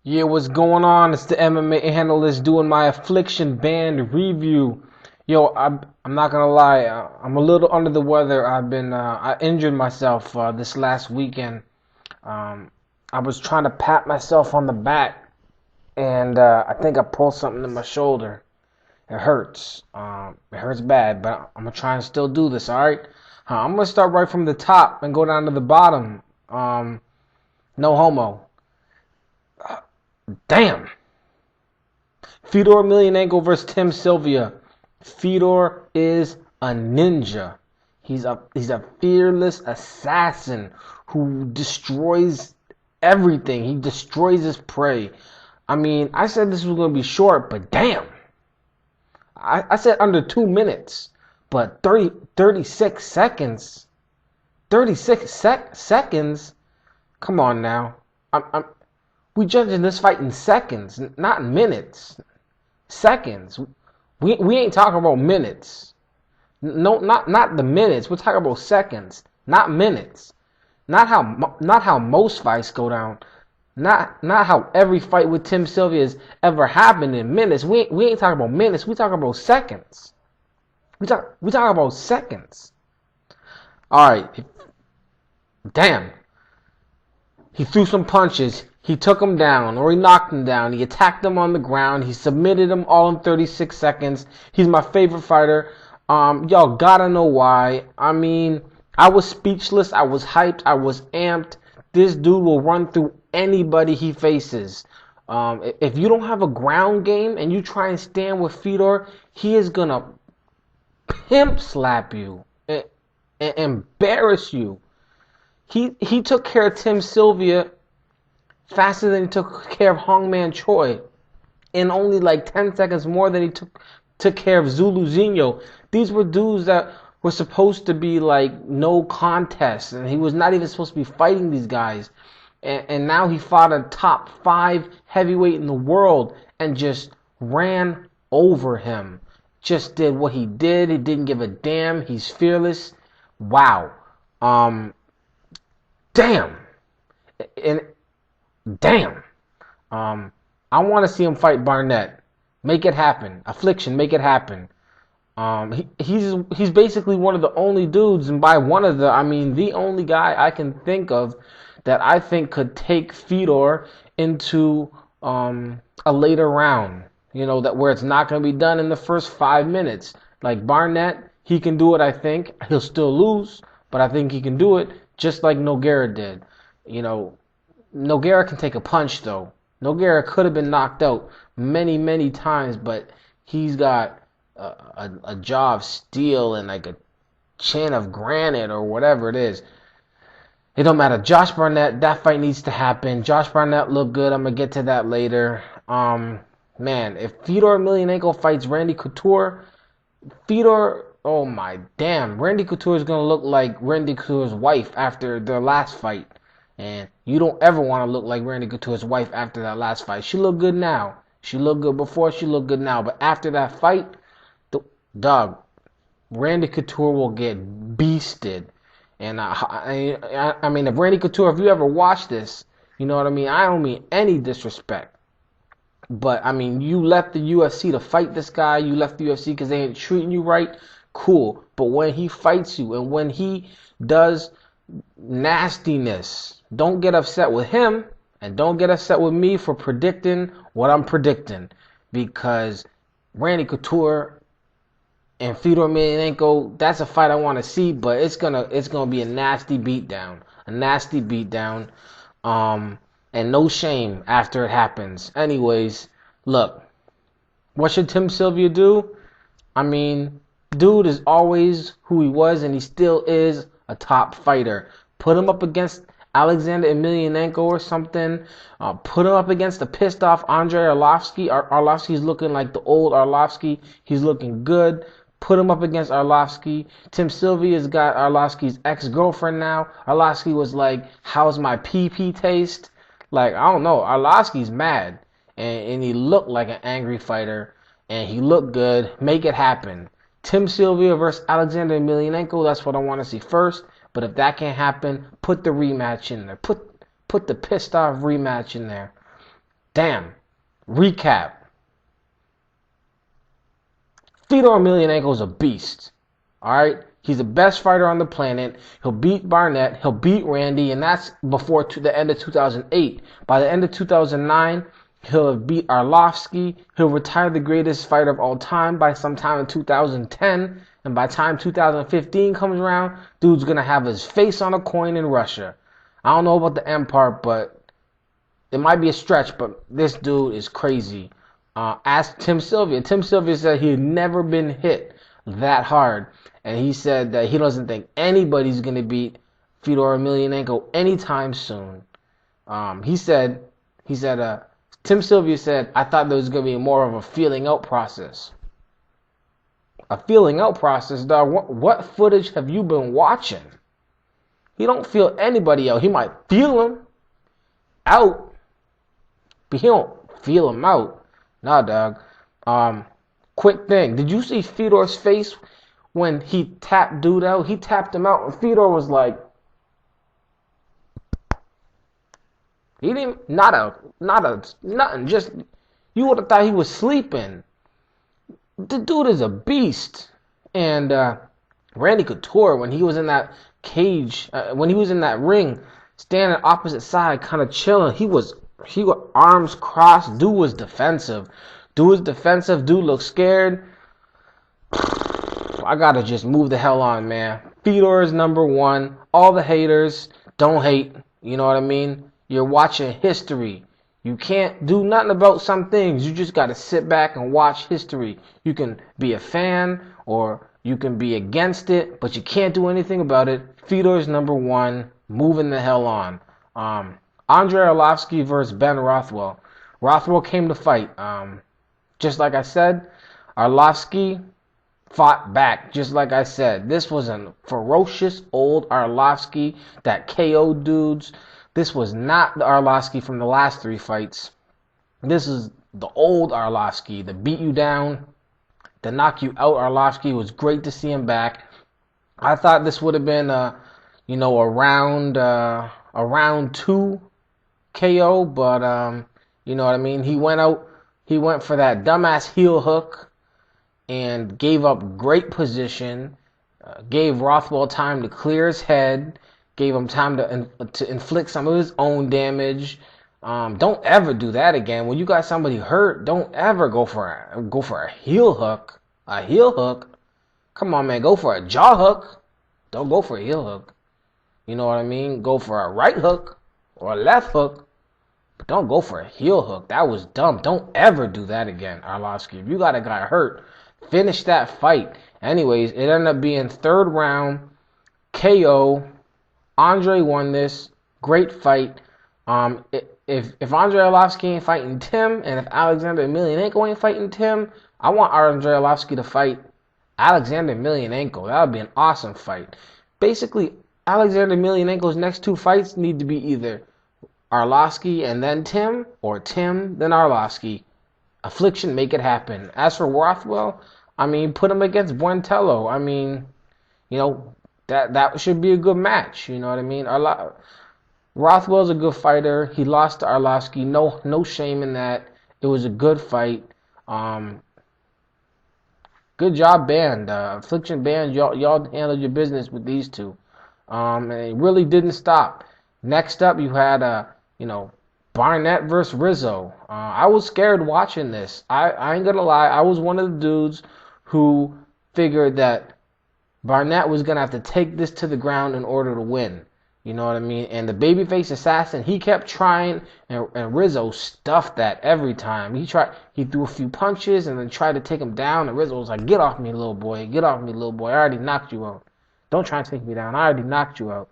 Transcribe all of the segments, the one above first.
Yeah, what's going on? It's the MMA Analyst doing my Affliction band review. Yo, I'm not gonna lie, I'm a little under the weather. I injured myself this last weekend. Um, I was trying to pat myself on the back, and I think I pulled something in my shoulder. It hurts. It hurts bad, but I'm gonna try and still do this. All right. I'm gonna start right from the top and go down to the bottom. No homo. Damn. Fedor Emelianenko versus Tim Sylvia. Fedor is a ninja. He's a fearless assassin who destroys everything. He destroys his prey. I mean, I said this was going to be short, but damn. I said under 2 minutes, but 36 seconds. 36 seconds? Come on now. We judging this fight in seconds, not minutes. Seconds. We ain't talking about minutes. No, not the minutes. We're talking about seconds, not minutes. Not how most fights go down. Not how every fight with Tim Sylvia has ever happened in minutes. We ain't talking about minutes. We talking about seconds. We talking about seconds. All right. Damn. He threw some punches. He took him down, or he knocked him down. He attacked him on the ground. He submitted him all in 36 seconds. He's my favorite fighter. Y'all gotta know why. I mean, I was speechless. I was hyped. I was amped. This dude will run through anybody he faces. If you don't have a ground game and you try and stand with Fedor, he is gonna pimp slap you and embarrass you. He took care of Tim Sylvia faster than he took care of Hongman Choi in only like 10 seconds more than he took care of Zulu Zinho. These were dudes that were supposed to be like no contest, and he was not even supposed to be fighting these guys. And now he fought a top 5 heavyweight in the world and just ran over him. Just did what he did. He didn't give a damn. He's fearless. Wow. Damn. And damn. I want to see him fight Barnett. Make it happen. Affliction, make it happen. He's basically one of the only dudes, and by one of the, I mean the only guy I can think of that I think could take Fedor into a later round. You know, that where it's not going to be done in the first 5 minutes. Like Barnett, he can do it, I think. He'll still lose, but I think he can do it just like Nogueira did. You know, Nogueira can take a punch, though. Nogueira could have been knocked out many, many times, but he's got a jaw of steel and like a chin of granite or whatever it is. It don't matter. Josh Barnett, that fight needs to happen. Josh Barnett looked good. I'm going to get to that later. Man, if Fedor Emelianenko fights Randy Couture, Fedor, oh my damn, Randy Couture is going to look like Randy Couture's wife after their last fight. And you don't ever want to look like Randy Couture's wife after that last fight. She looked good now. She looked good before. She looked good now. But after that fight, dog, Randy Couture will get beasted. And I mean, if Randy Couture, if you ever watch this, you know what I mean? I don't mean any disrespect. But, I mean, you left the UFC to fight this guy. You left the UFC because they ain't treating you right. Cool. But when he fights you and when he does nastiness, don't get upset with him and don't get upset with me for predicting what I'm predicting, because Randy Couture and Fedor Emelianenko, that's a fight I want to see, but it's gonna be a nasty beatdown, and no shame after it happens. Anyways, look, what should Tim Sylvia do? I mean, dude is always who he was, and he still is a top fighter. Put him up against Alexander Emelianenko or something. Put him up against a pissed off Andrei Arlovsky. Arlovsky's looking like the old Arlovsky. He's looking good. Put him up against Arlovsky. Tim Sylvia's got Arlovsky's ex-girlfriend now. Arlovsky was like, how's my pee-pee taste? Like, I don't know. Arlovsky's mad. And he looked like an angry fighter. And he looked good. Make it happen. Tim Sylvia versus Alexander Emelianenko, that's what I want to see first. But if that can't happen, put the rematch in there. Put the pissed off rematch in there. Damn. Recap. Fedor Emelianenko is a beast. All right? He's the best fighter on the planet. He'll beat Barnett. He'll beat Randy, and that's before the end of 2008. By the end of 2009, he'll have beat Arlovsky. He'll retire the greatest fighter of all time by sometime in 2010. And by the time 2015 comes around, dude's going to have his face on a coin in Russia. I don't know about the M part, but it might be a stretch, but this dude is crazy. Ask Tim Sylvia. Tim Sylvia said he had never been hit that hard. And he said that he doesn't think anybody's going to beat Fedor Emelianenko anytime soon. Tim Sylvia said, I thought there was going to be more of a feeling out process. A feeling out process, dog. What footage have you been watching? He don't feel anybody out. He might feel him out, but he don't feel him out. Nah, dog. Quick thing. Did you see Fedor's face when he tapped dude out? He tapped him out, and Fedor was like, he didn't, nothing. Just, you would have thought he was sleeping. The dude is a beast. And Randy Couture, when he was in that cage, when he was in that ring, standing opposite side, kind of chilling, he was arms crossed. Dude was defensive. Dude looked scared. I gotta just move the hell on, man. Fedor is number one. All the haters, don't hate. You know what I mean? You're watching history. You can't do nothing about some things. You just gotta sit back and watch history. You can be a fan or you can be against it, but you can't do anything about it. Fedor is number one. Moving the hell on. Andrei Arlovsky versus Ben Rothwell. Rothwell came to fight. Just like I said, Arlovsky fought back, just like I said. This was a ferocious old Arlovsky that KO'd dudes. This was not the Arlovsky from the last three fights. This is the old Arlovsky, the beat you down, the knock you out Arlovsky. It was great to see him back. I thought this would have been a round two KO, but you know what I mean? He went for that dumbass heel hook and gave up great position, gave Rothwell time to clear his head, gave him time to inflict some of his own damage. Don't ever do that again. When you got somebody hurt, don't ever go for a heel hook. A heel hook? Come on, man. Go for a jaw hook. Don't go for a heel hook. You know what I mean? Go for a right hook or a left hook. But don't go for a heel hook. That was dumb. Don't ever do that again, Arlovsky. If you got a guy hurt, finish that fight. Anyways, it ended up being third round KO. Andre won this. Great fight. If Andrei Arlovsky ain't fighting Tim, and if Alexander Emelianenko ain't fighting Tim, I want Andrei Arlovsky to fight Alexander Emelianenko. That would be an awesome fight. Basically, Alexander Emelianenko's next two fights need to be either Arlovsky and then Tim, or Tim then Arlovsky. Affliction, make it happen. As for Rothwell, I mean, put him against Buentello. I mean, you know, that should be a good match. You know what I mean? Rothwell's a good fighter. He lost to Arlovsky. No shame in that. It was a good fight. Good job, band. Affliction band, y'all handled your business with these two. And it really didn't stop. Next up, you had Barnett versus Rizzo. I was scared watching this. I ain't gonna lie. I was one of the dudes who figured that Barnett was gonna have to take this to the ground in order to win. You know what I mean? And the babyface assassin, he kept trying, and Rizzo stuffed that every time. He threw a few punches and then tried to take him down, and Rizzo was like, "Get off me, little boy. Get off me, little boy. I already knocked you out. Don't try and take me down. I already knocked you out."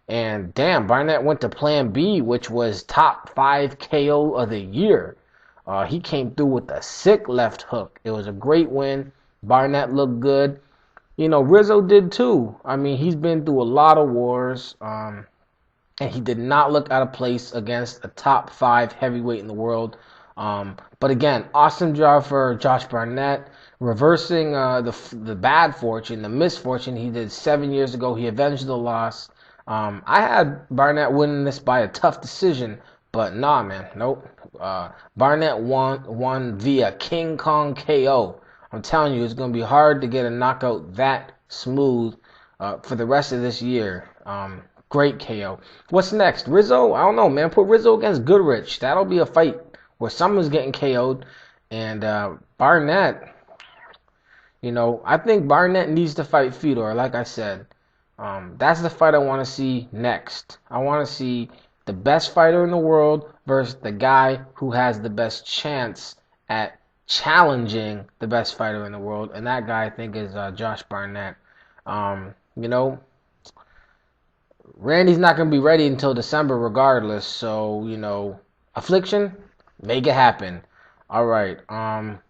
And damn, Barnett went to plan B, which was top 5 KO of the year. He came through with a sick left hook. It was a great win. Barnett looked good. You know, Rizzo did too. I mean, he's been through a lot of wars, and he did not look out of place against a top 5 heavyweight in the world. But again, awesome job for Josh Barnett, reversing the bad fortune, the misfortune he did 7 years ago. He avenged the loss. I had Barnett winning this by a tough decision, But nah, man, nope. Barnett won via King Kong KO. I'm telling you, it's gonna be hard to get a knockout that smooth for the rest of this year. Great KO. What's next? Rizzo? I don't know, man. Put Rizzo against Goodrich. That'll be a fight where someone's getting KO'd. And Barnett, I think Barnett needs to fight Fedor, like I said. That's the fight I want to see next. I want to see the best fighter in the world versus the guy who has the best chance at challenging the best fighter in the world. And that guy, I think, is Josh Barnett. Randy's not going to be ready until December regardless. So, Affliction, make it happen. All right.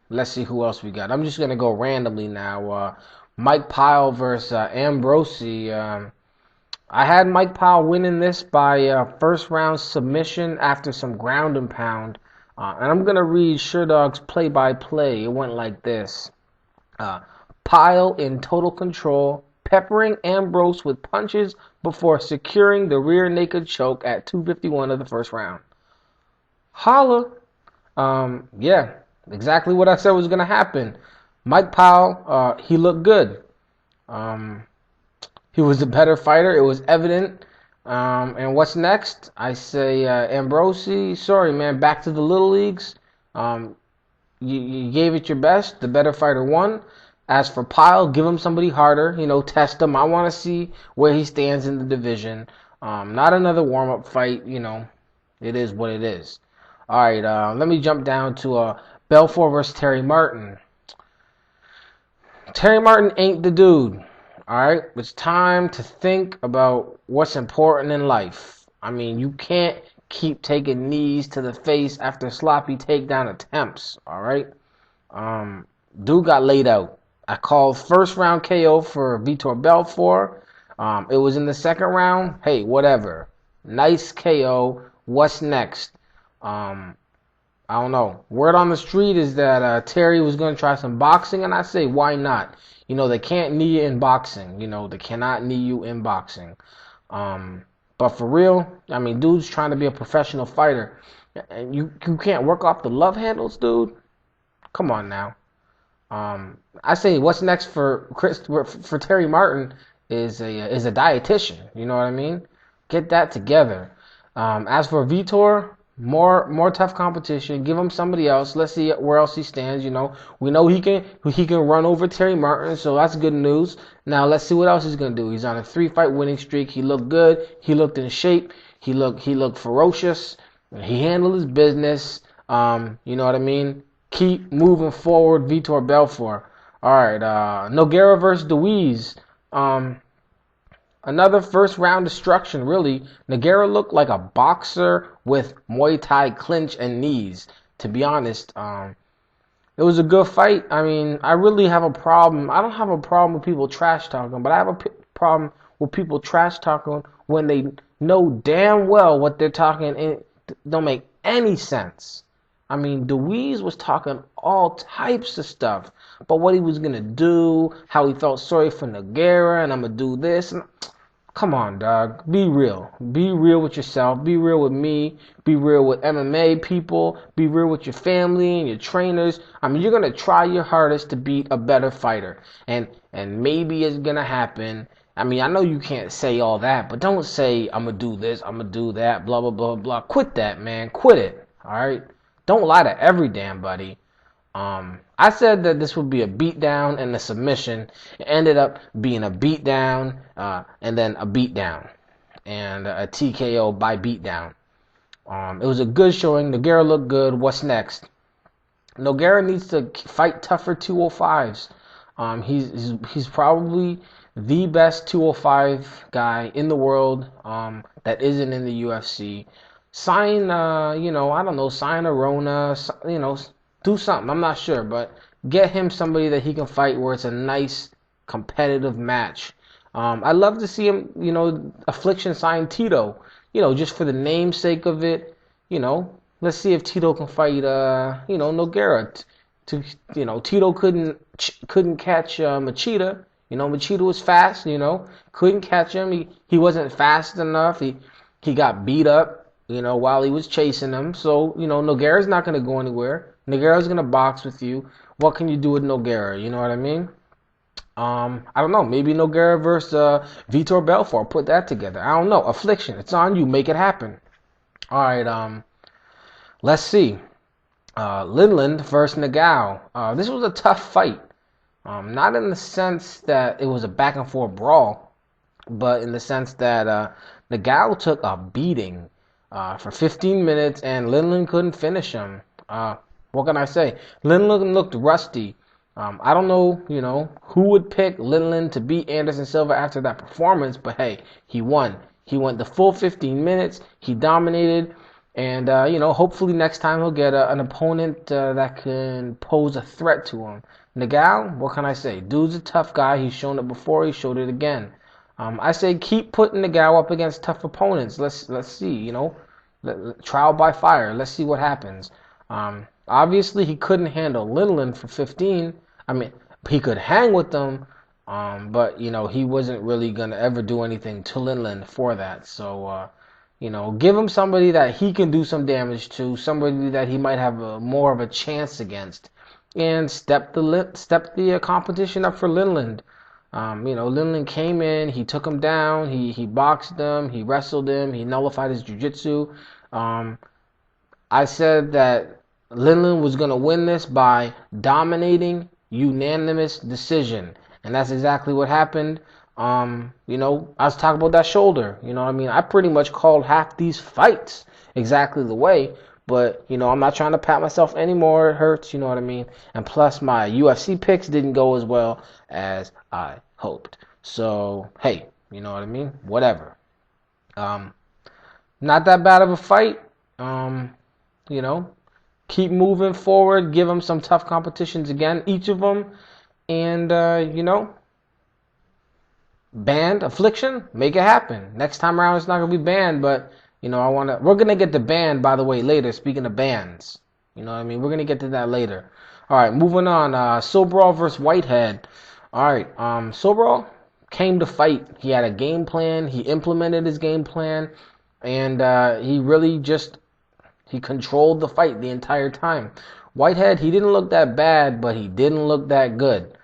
Let's see who else we got. I'm just going to go randomly now. Mike Pyle versus Ambrosi. I had Mike Pyle winning this by first round submission after some ground and pound. And I'm going to read Sherdog's play-by-play. It went like this. Pyle in total control, peppering Ambrose with punches before securing the rear naked choke at 2:51 of the first round. Holla. Yeah, exactly what I said was going to happen. Mike Pyle, he looked good. He was a better fighter. It was evident. And what's next? I say Ambrosi, sorry, man, back to the little leagues. You gave it your best. The better fighter won. As for Pyle, give him somebody harder. Test him. I want to see where he stands in the division. Not another warm-up fight. It is what it is. All right, let me jump down to Belfort versus Terry Martin. Terry Martin ain't the dude. All right, it's time to think about what's important in life. I mean, you can't keep taking knees to the face after sloppy takedown attempts. All right, dude got laid out. I called first round KO for Vitor Belfort. It was in the second round. Hey, whatever. Nice KO. What's next? I don't know. Word on the street is that Terry was going to try some boxing, and I say, why not? They can't knee you in boxing. They cannot knee you in boxing. But for real, I mean, dude's trying to be a professional fighter. And you can't work off the love handles, dude? Come on now. I say what's next for Terry Martin is a dietitian. You know what I mean? Get that together. As for Vitor, more tough competition. Give him somebody else. Let's see where else he stands. We know he can run over Terry Martin, so that's good news. Now let's see what else he's gonna do. He's on a 3-fight winning streak. He looked good. He looked in shape. He looked ferocious. He handled his business. You know what I mean? Keep moving forward, Vitor Belfort. All right, Nogueira versus Deweese. Another first round destruction, really. Nogueira looked like a boxer with Muay Thai clinch and knees. To be honest, it was a good fight. I mean, I really have a problem. I don't have a problem with people trash talking, but I have a problem with people trash talking when they know damn well what they're talking and it don't make any sense. I mean, Deweese was talking all types of stuff, but what he was gonna do, how he felt sorry for Nogueira, and I'm gonna do this. Come on, dog. Be real. Be real with yourself. Be real with me. Be real with MMA people. Be real with your family and your trainers. I mean, you're going to try your hardest to beat a better fighter. And maybe it's going to happen. I mean, I know you can't say all that, but don't say, I'm going to do this, I'm going to do that, blah, blah, blah, blah. Quit that, man. Quit it. All right? Don't lie to every damn buddy. I said that this would be a beatdown and a submission. It ended up being a beatdown and then a beatdown and a TKO by beatdown. It was a good showing. Nogueira looked good. What's next? Nogueira needs to fight tougher 205s. He's probably the best 205 guy in the world that isn't in the UFC. Sign, I don't know, sign a Rona, do something. I'm not sure, but get him somebody that he can fight where it's a nice competitive match. I'd love to see him, Affliction sign Tito, just for the namesake of it. Let's see if Tito can fight, Nogueira. Tito couldn't catch Machida. Machida was fast. Couldn't catch him. He wasn't fast enough. He got beat up. while he was chasing him. So, Nogueira's not going to go anywhere. Nogueira's going to box with you. What can you do with Nogueira? You know what I mean? I don't know. Maybe Nogueira versus Vitor Belfort. Put that together. I don't know. Affliction. It's on you. Make it happen. All right. Let's see. Linland versus Nagao. This was a tough fight. Not in the sense that it was a back and forth brawl, but in the sense that Nagao took a beating for 15 minutes and Linland couldn't finish him. What can I say? Linland looked rusty. I don't know, who would pick Linland to beat Anderson Silva after that performance, but hey, he won. He went the full 15 minutes. He dominated. And, hopefully next time he'll get an opponent that can pose a threat to him. Nagao, what can I say? Dude's a tough guy. He's shown it before. He showed it again. I say keep putting Nagao up against tough opponents. Let's see, trial by fire. Let's see what happens. Obviously, he couldn't handle Linland for 15. I mean, he could hang with them, but, he wasn't really going to ever do anything to Linland for that. So, give him somebody that he can do some damage to, somebody that he might have more of a chance against, and step the competition up for Linland. Linland came in, he took him down, he boxed him, he wrestled him, he nullified his jiu-jitsu. I said that Linland was going to win this by dominating, unanimous decision, and that's exactly what happened. I was talking about that shoulder. You know what I mean? I pretty much called half these fights exactly the way, but, I'm not trying to pat myself anymore. It hurts, you know what I mean? And plus, my UFC picks didn't go as well as I hoped. So, hey, you know what I mean? Whatever. Not that bad of a fight. Keep moving forward. Give them some tough competitions again, each of them. And, banned Affliction, make it happen. Next time around, it's not gonna be banned, but we're gonna get the ban, by the way, later. Speaking of bans, you know what I mean. We're gonna get to that later. All right, moving on. Sobral versus Whitehead. All right, Sobral came to fight. He had a game plan. He implemented his game plan, and he really he controlled the fight the entire time. Whitehead, he didn't look that bad, but he didn't look that good.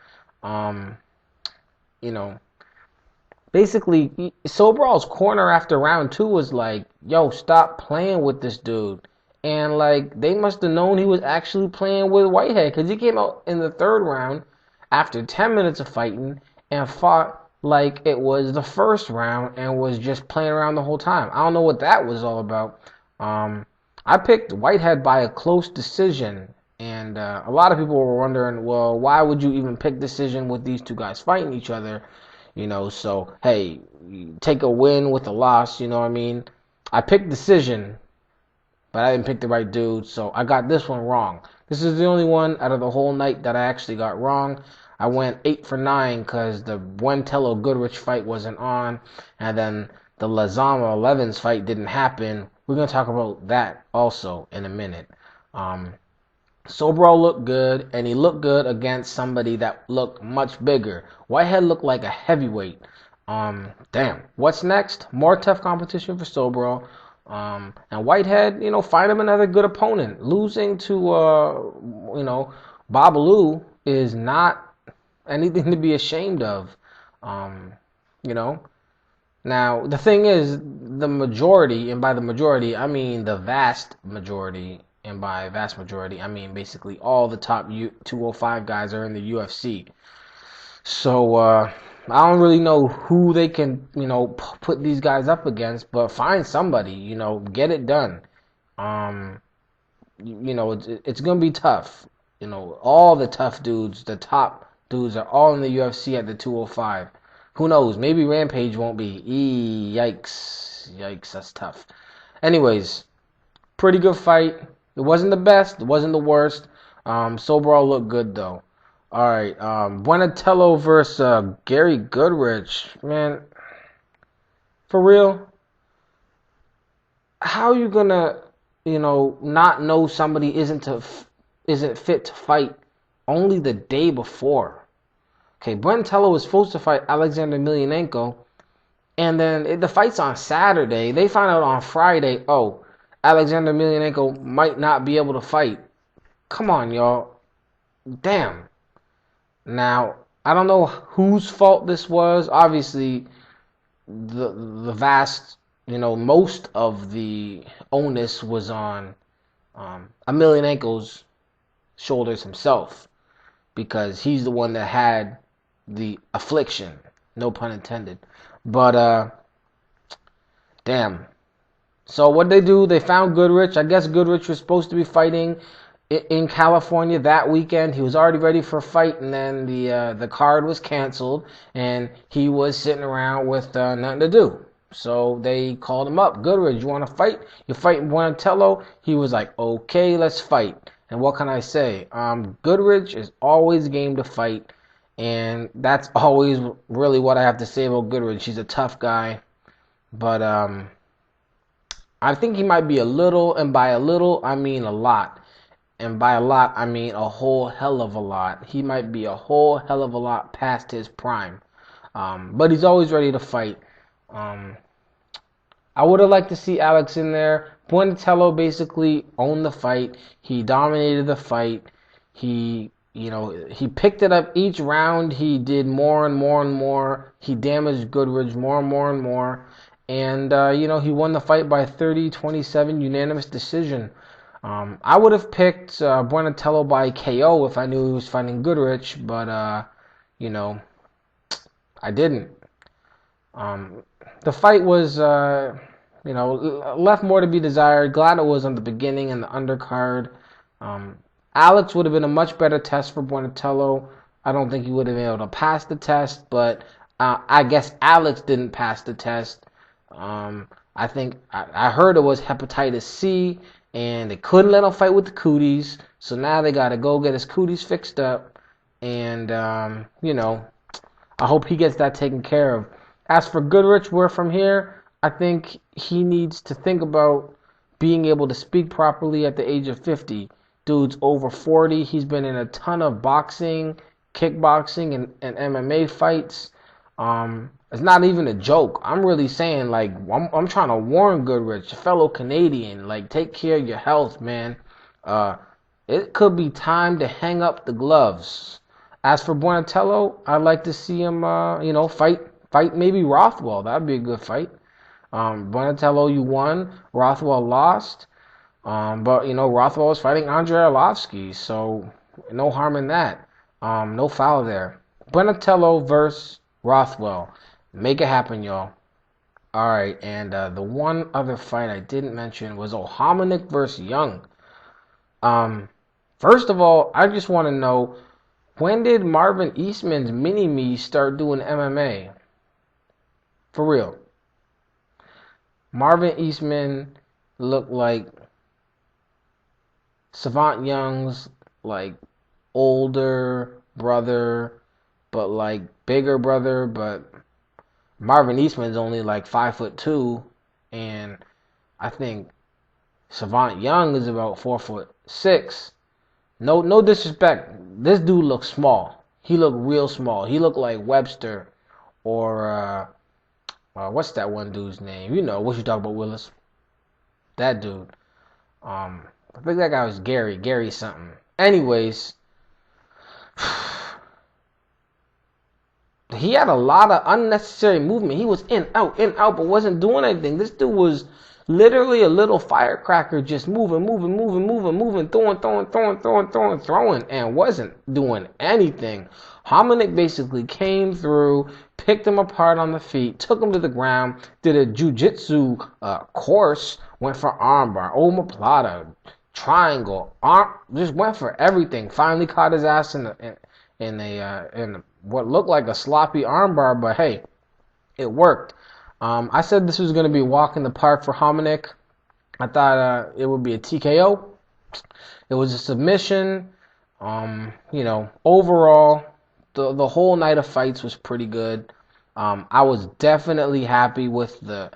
Basically, Sobral's corner after round 2 was like, yo, stop playing with this dude. And, they must have known he was actually playing with Whitehead, because he came out in the 3rd round after 10 minutes of fighting and fought like it was the 1st round and was just playing around the whole time. I don't know what that was all about. I picked Whitehead by a close decision, and a lot of people were wondering, well, why would you even pick decision with these two guys fighting each other? So, hey, take a win with a loss, you know what I mean? I picked decision, but I didn't pick the right dude, so I got this one wrong. This is the only one out of the whole night that I actually got wrong. I went 8 for 9 because the Buentello-Goodrich fight wasn't on, and then the Lazama-Levens fight didn't happen. We're going to talk about that also in a minute. Sobral looked good, and he looked good against somebody that looked much bigger. Whitehead looked like a heavyweight. Damn. What's next? More tough competition for Sobral. And Whitehead, find him another good opponent. Losing to, Babalu is not anything to be ashamed of. Now, the thing is, the majority, and by the majority, I mean the vast majority, and by vast majority, I mean basically all the top 205 guys are in the UFC. So, I don't really know who they can, put these guys up against, but find somebody, get it done. It's going to be tough. All the tough dudes, the top dudes are all in the UFC at the 205. Who knows? Maybe Rampage won't be. Yikes. Yikes, that's tough. Anyways, pretty good fight. It wasn't the best. It wasn't the worst. Sobral looked good, though. All right. Buentello versus Gary Goodrich. Man, for real? How are you going to, not know somebody isn't fit to fight only the day before? Okay, Buentello was supposed to fight Alexander Emelianenko, and then the fight's on Saturday. They found out on Friday, oh, Alexander Emelianenko might not be able to fight. Come on, y'all. Damn. Now, I don't know whose fault this was. Obviously, the vast, most of the onus was on Emelianenko's shoulders himself, because he's the one that had the affliction, no pun intended. But damn. So what they do? They found Goodrich. I guess Goodrich was supposed to be fighting in California that weekend. He was already ready for a fight, and then the card was canceled, and he was sitting around with nothing to do. So they called him up. Goodrich, you want to fight? You're fighting Buonatello? He was like, okay, let's fight. And what can I say? Goodrich is always game to fight, and that's always really what I have to say about Goodrich. He's a tough guy, but I think he might be a little, and by a little, I mean a lot. And by a lot, I mean a whole hell of a lot. He might be a whole hell of a lot past his prime. But he's always ready to fight. I would have liked to see Alex in there. Buonatello basically owned the fight. He dominated the fight. He picked it up each round. He did more and more and more. He damaged Goodrich more and more and more. And, he won the fight by 30-27 unanimous decision. I would have picked Buonatello by KO if I knew he was fighting Goodrich, but, I didn't. The fight was, left more to be desired. Glad it was on the beginning and the undercard. Alex would have been a much better test for Buonatello. I don't think he would have been able to pass the test, but I guess Alex didn't pass the test. I think I heard it was hepatitis C, and they couldn't let him fight with the cooties, so now they got to go get his cooties fixed up, and I hope he gets that taken care of. As for Goodrich, where from here, I think he needs to think about being able to speak properly at the age of 50. Dude's over 40. He's been in a ton of boxing, kickboxing, and MMA fights. It's not even a joke. I'm really saying, like, I'm trying to warn Goodrich, a fellow Canadian, like, take care of your health, man. It could be time to hang up the gloves. As for Buonatello, I'd like to see him, fight maybe Rothwell. That'd be a good fight. Buonatello, you won. Rothwell lost. But, Rothwell was fighting Andrei Arlovsky, so no harm in that. No foul there. Buonatello versus Rothwell. Make it happen, y'all. Alright, and the one other fight I didn't mention was Hominick versus Young. First of all, I just want to know, when did Marvin Eastman's mini-me start doing MMA? For real. Marvin Eastman looked like Savant Young's, like, older brother, but, like, bigger brother, but Marvin Eastman's only like 5'2", and I think Savant Young is about 4'6". No disrespect. This dude looks small. He looked real small. He looked like Webster or what's that one dude's name? You know what you talk about, Willis. That dude. I think that guy was Gary something. Anyways, he had a lot of unnecessary movement. He was in, out, but wasn't doing anything. This dude was literally a little firecracker, just moving, throwing, and wasn't doing anything. Hominick basically came through, picked him apart on the feet, took him to the ground, did a jiu-jitsu course, went for armbar, omoplata, triangle, arm, just went for everything. Finally caught his ass in what looked like a sloppy armbar, but hey, it worked. I said this was going to be a walk in the park for Hominick. I thought it would be a TKO. It was a submission. Overall, the whole night of fights was pretty good. I was definitely happy with the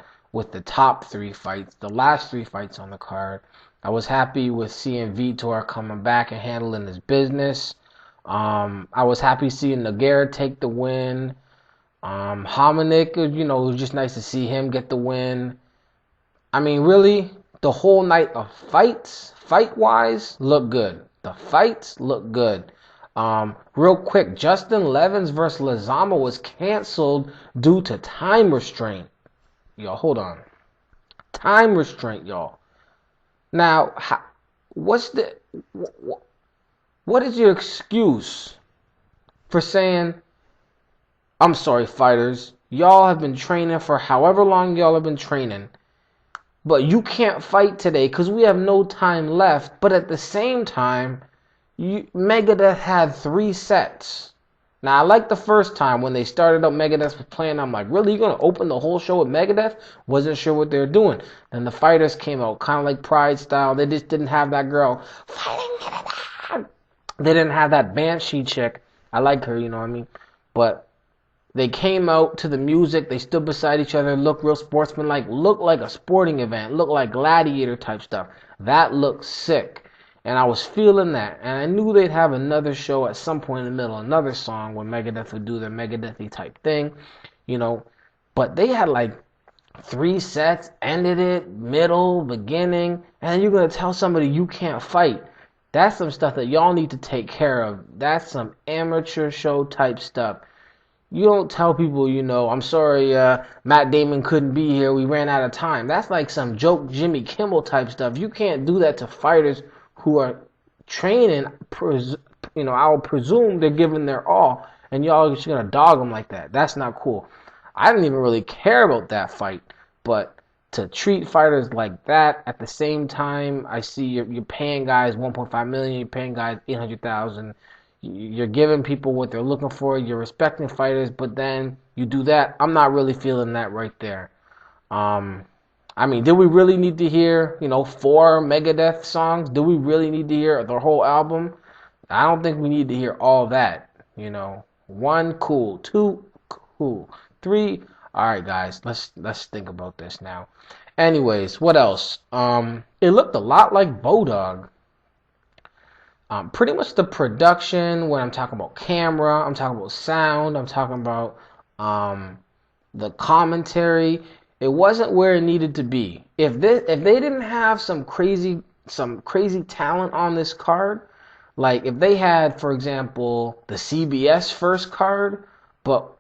top three fights, the last three fights on the card. I was happy with seeing Vitor coming back and handling his business. I was happy seeing Nogueira take the win. Hominick, it was just nice to see him get the win. I mean, really, the whole night of fights, fight-wise, look good. The fights look good. Real quick, Justin Levens versus Lizama was canceled due to time restraint. Yo, hold on. Time restraint, y'all. Now, what is your excuse for saying, I'm sorry, fighters, y'all have been training for however long y'all have been training, but you can't fight today because we have no time left. But at the same time, Megadeth had 3 sets. Now, I like the first time when they started up, Megadeth was playing. I'm like, really? You're going to open the whole show with Megadeth? Wasn't sure what they were doing. Then the fighters came out, kind of like Pride style. They just didn't have that girl fighting. They didn't have that Banshee chick. I like her, you know what I mean? But they came out to the music. They stood beside each other, looked real sportsmanlike, looked like a sporting event, looked like gladiator type stuff. That looked sick. And I was feeling that. And I knew they'd have another show at some point in the middle, another song where Megadeth would do their Megadeth-y type thing, you know. But they had like 3 sets, ended it, middle, beginning, and you're going to tell somebody you can't fight. That's some stuff that y'all need to take care of. That's some amateur show type stuff. You don't tell people, you know, I'm sorry, Matt Damon couldn't be here. We ran out of time. That's like some joke Jimmy Kimmel type stuff. You can't do that to fighters who are training. You know, I'll presume they're giving their all, and y'all are just going to dog them like that. That's not cool. I didn't even really care about that fight, but to treat fighters like that at the same time, I see you're paying guys $1.5 million, you're paying guys $800,000. You're giving people what they're looking for. You're respecting fighters, but then you do that. I'm not really feeling that right there. I mean, did we really need to hear, you know, 4 Megadeth songs? Do we really need to hear their whole album? I don't think we need to hear all that. You know, 1, cool. 2, cool. 3, all right, guys. Let's think about this now. Anyways, what else? It looked a lot like Bodog. Pretty much the production, when I'm talking about camera, I'm talking about sound, I'm talking about the commentary, it wasn't where it needed to be. If they didn't have some crazy talent on this card, like if they had, for example, the CBS first card, but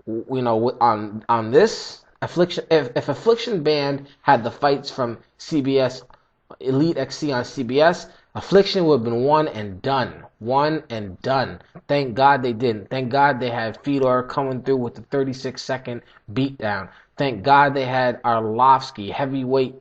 you know, on this Affliction, if Affliction Band had the fights from CBS, Elite XC on CBS, Affliction would have been one and done. One and done. Thank God they didn't. Thank God they had Fedor coming through with the 36-second beatdown. Thank God they had Arlovsky,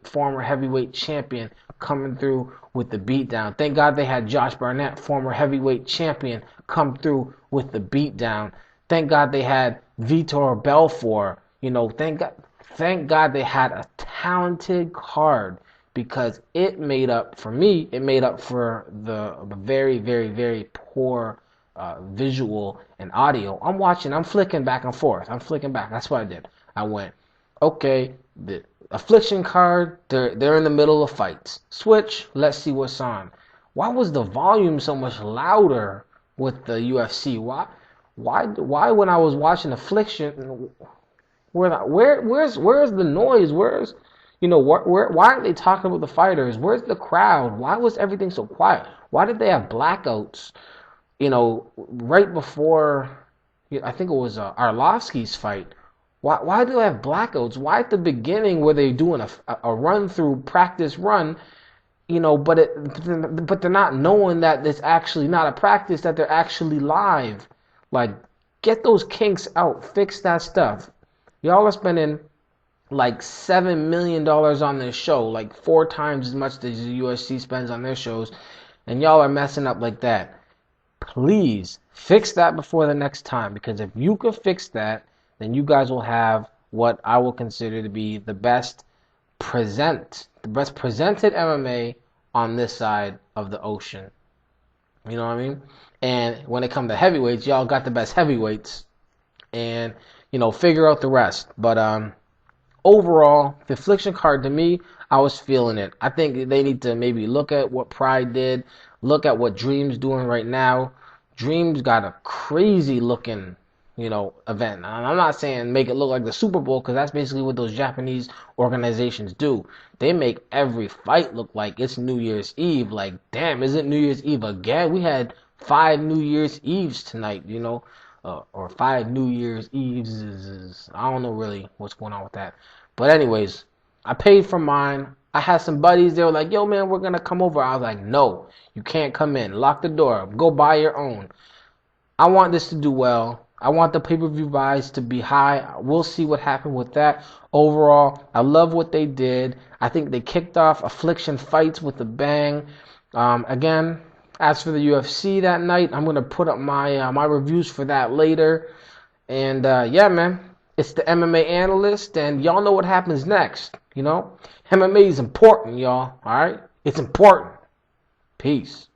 former heavyweight champion, coming through with the beatdown. Thank God they had Josh Barnett, former heavyweight champion, come through with the beatdown. Thank God they had Vitor Belfort. You know, thank God they had a talented card. Because it made up, for me, it made up for the very, very, very poor visual and audio. I'm watching, I'm flicking back and forth. I'm flicking back. That's what I did. I went, okay, the Affliction card, they're in the middle of fights. Switch, let's see what's on. Why was the volume so much louder with the UFC? Why when I was watching Affliction, where's the noise? Where's, you know, why aren't they talking about the fighters? Where's the crowd? Why was everything so quiet? Why did they have blackouts, you know, right before, I think it was Arlovsky's fight? Why do they have blackouts? Why at the beginning were they doing a run-through practice run, you know, but they're not knowing that it's actually not a practice, that they're actually live. Like, get those kinks out. Fix that stuff. Y'all are spending like $7 million on this show, like 4 times as much as the UFC spends on their shows, and y'all are messing up like that. Please fix that before the next time, because if you can fix that, then you guys will have what I will consider to be the best presented MMA on this side of the ocean. You know what I mean? And when it comes to heavyweights, y'all got the best heavyweights, and you know, figure out the rest. But overall, the Affliction card, to me, I was feeling it. I think they need to maybe look at what Pride did, look at what Dream's doing right now. Dream's got a crazy looking event. And I'm not saying make it look like the Super Bowl, because that's basically what those Japanese organizations do. They make every fight look like it's New Year's Eve. Like, damn, is it New Year's Eve again? We had 5 New Year's Eves tonight, or 5 New Year's Eves. I don't know really what's going on with that. But anyways, I paid for mine. I had some buddies. They were like, yo, man, we're going to come over. I was like, no, you can't come in. Lock the door. Go buy your own. I want this to do well. I want the pay-per-view buys to be high. We'll see what happened with that. Overall, I love what they did. I think they kicked off Affliction Fights with a bang. Again, as for the UFC that night, I'm going to put up my reviews for that later. And yeah, man, it's the MMA Analyst, and y'all know what happens next. MMA is important, y'all. All right? It's important. Peace.